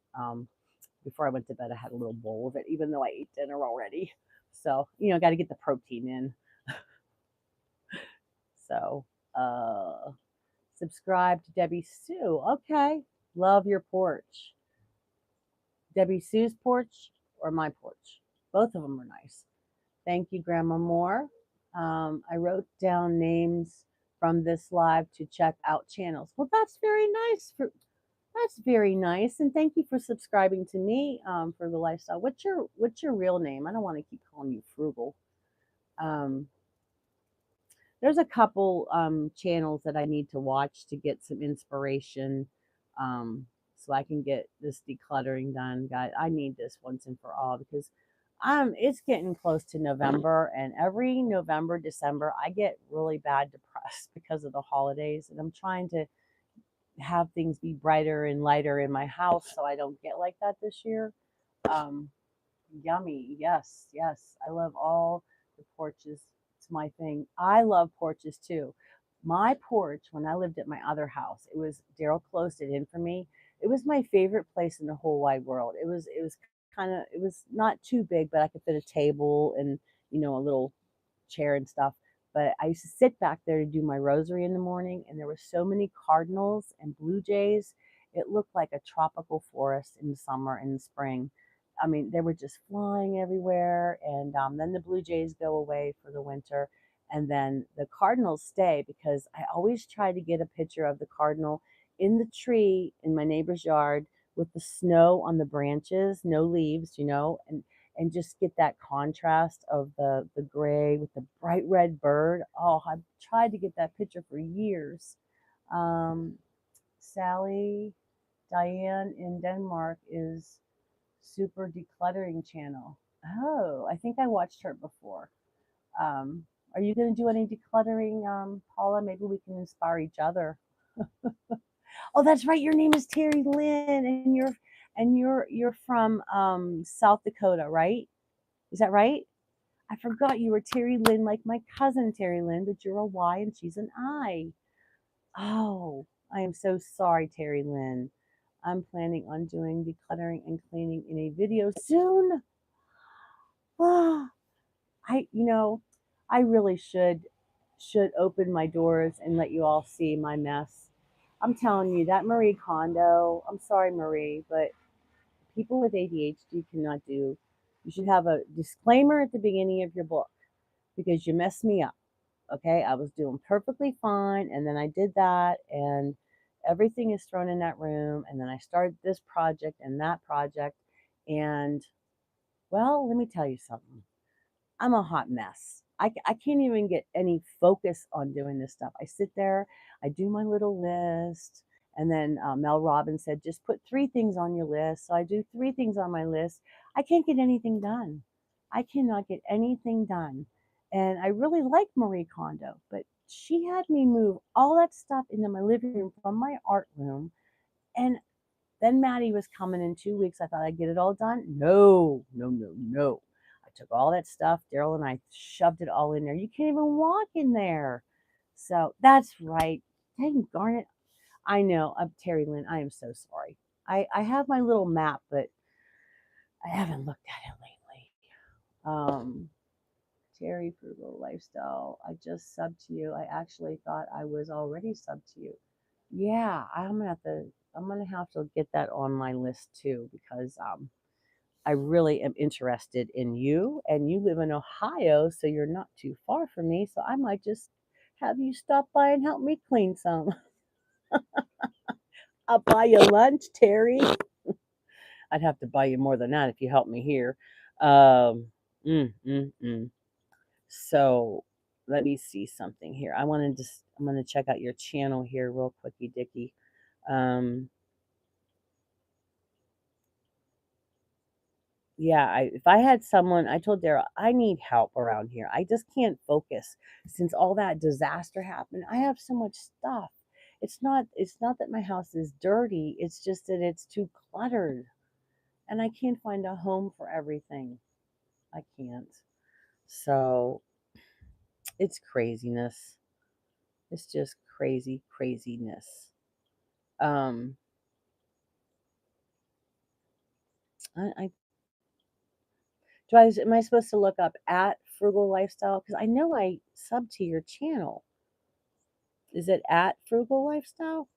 Before I went to bed, I had a little bowl of it, even though I ate dinner already. So, got to get the protein in. So, subscribe to Debbie Sue. Okay. Love your porch. Debbie Sue's porch or my porch? Both of them are nice. Thank you, Grandma Moore. I wrote down names from this live to check out channels. Well, that's very nice. That's very nice, and thank you for subscribing to me for the lifestyle. What's your real name? I don't want to keep calling you Frugal. Um, there's a couple channels that I need to watch to get some inspiration, so I can get this decluttering done. God, I need this once and for all because it's getting close to November, and every November, December, I get really bad depressed because of the holidays, and I'm trying to have things be brighter and lighter in my house so I don't get like that this year. Um, Yummy. Yes, yes. I love all the porches. It's my thing. I love porches too. My porch, when I lived at my other house, Daryl closed it in for me. It was my favorite place in the whole wide world. It was not too big, but I could fit a table and, a little chair and stuff. But I used to sit back there to do my rosary in the morning, and there were so many cardinals and blue jays. It looked like a tropical forest in the summer and the spring. I mean, they were just flying everywhere. And then the blue jays go away for the winter. And then the cardinals stay because I always try to get a picture of the cardinal in the tree in my neighbor's yard with the snow on the branches, no leaves, and just get that contrast of the gray with the bright red bird. Oh, I've tried to get that picture for years. Um, Sally Diane in Denmark is super decluttering channel. Oh, I think I watched her before. Um, are you going to do any decluttering, Paula? Maybe we can inspire each other. Oh, that's right. Your name is Terry Lynn, and you're from South Dakota, right? Is that right? I forgot you were Terry Lynn, like my cousin Terry Lynn, but you're a Y and she's an I. Oh, I am so sorry, Terry Lynn. I'm planning on doing decluttering and cleaning in a video soon. Ah, I, you know, I really should open my doors and let you all see my mess. I'm telling you that Marie Kondo. I'm sorry, Marie, but people with ADHD cannot do. You should have a disclaimer at the beginning of your book because you messed me up. Okay, I was doing perfectly fine, and then I did that, and everything is thrown in that room, and then I started this project and that project, and well, let me tell you something. I'm a hot mess. I can't even get any focus on doing this stuff. I sit there, I do my little list, and then Mel Robbins said, just put 3 things on your list. So I do 3 things on my list. I can't get anything done. I cannot get anything done. And I really like Marie Kondo, but she had me move all that stuff into my living room from my art room. And then Maddie was coming in 2 weeks. I thought I'd get it all done. No, no, no, no. I took all that stuff. Daryl and I shoved it all in there. You can't even walk in there. So that's right. Dang darn it. I know. Terry Lynn, I am so sorry. I have my little map, but I haven't looked at it lately. Terry Frugal Lifestyle. I just subbed to you. I actually thought I was already subbed to you. Yeah, I'm gonna have to get that on my list too because I really am interested in you, and you live in Ohio, so you're not too far from me. So I might just have you stop by and help me clean some. I'll buy you lunch, Terry. I'd have to buy you more than that if you help me here. Um, mm, mm, mm. So let me see something here. I'm gonna check out your channel here real quicky dicky. Um, yeah, if I had someone, I told Daryl, I need help around here. I just can't focus since all that disaster happened. I have so much stuff. It's not that my house is dirty. It's just that it's too cluttered and I can't find a home for everything. I can't. So it's craziness. It's just craziness. Um, I am I supposed to look up at Frugal Lifestyle? Because I know I sub to your channel. Is it at Frugal Lifestyle?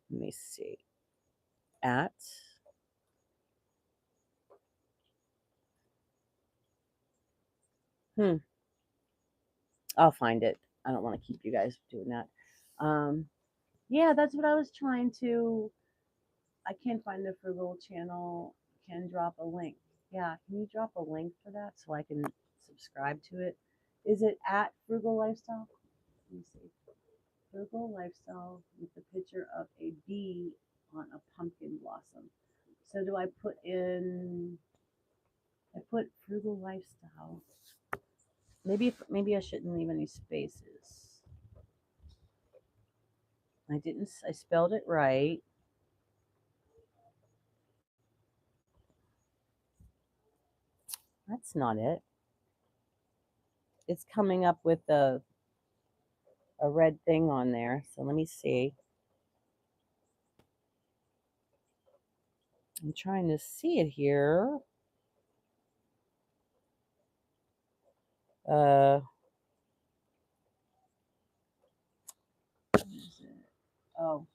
Let me see. At. Hmm. I'll find it. I don't want to keep you guys doing that. Um, yeah, that's what I was trying to. I can't find the Frugal channel. Can drop a link. Yeah, can you drop a link for that so I can subscribe to it? Is it at Frugal Lifestyle? Let me see. Frugal Lifestyle with the picture of a bee on a pumpkin blossom. So do I put in? I put Frugal Lifestyle. Maybe I shouldn't leave any spaces. I didn't. I spelled it right. That's not it. It's coming up with a red thing on there. So let me see. I'm trying to see it here. Uh, what is it? Oh,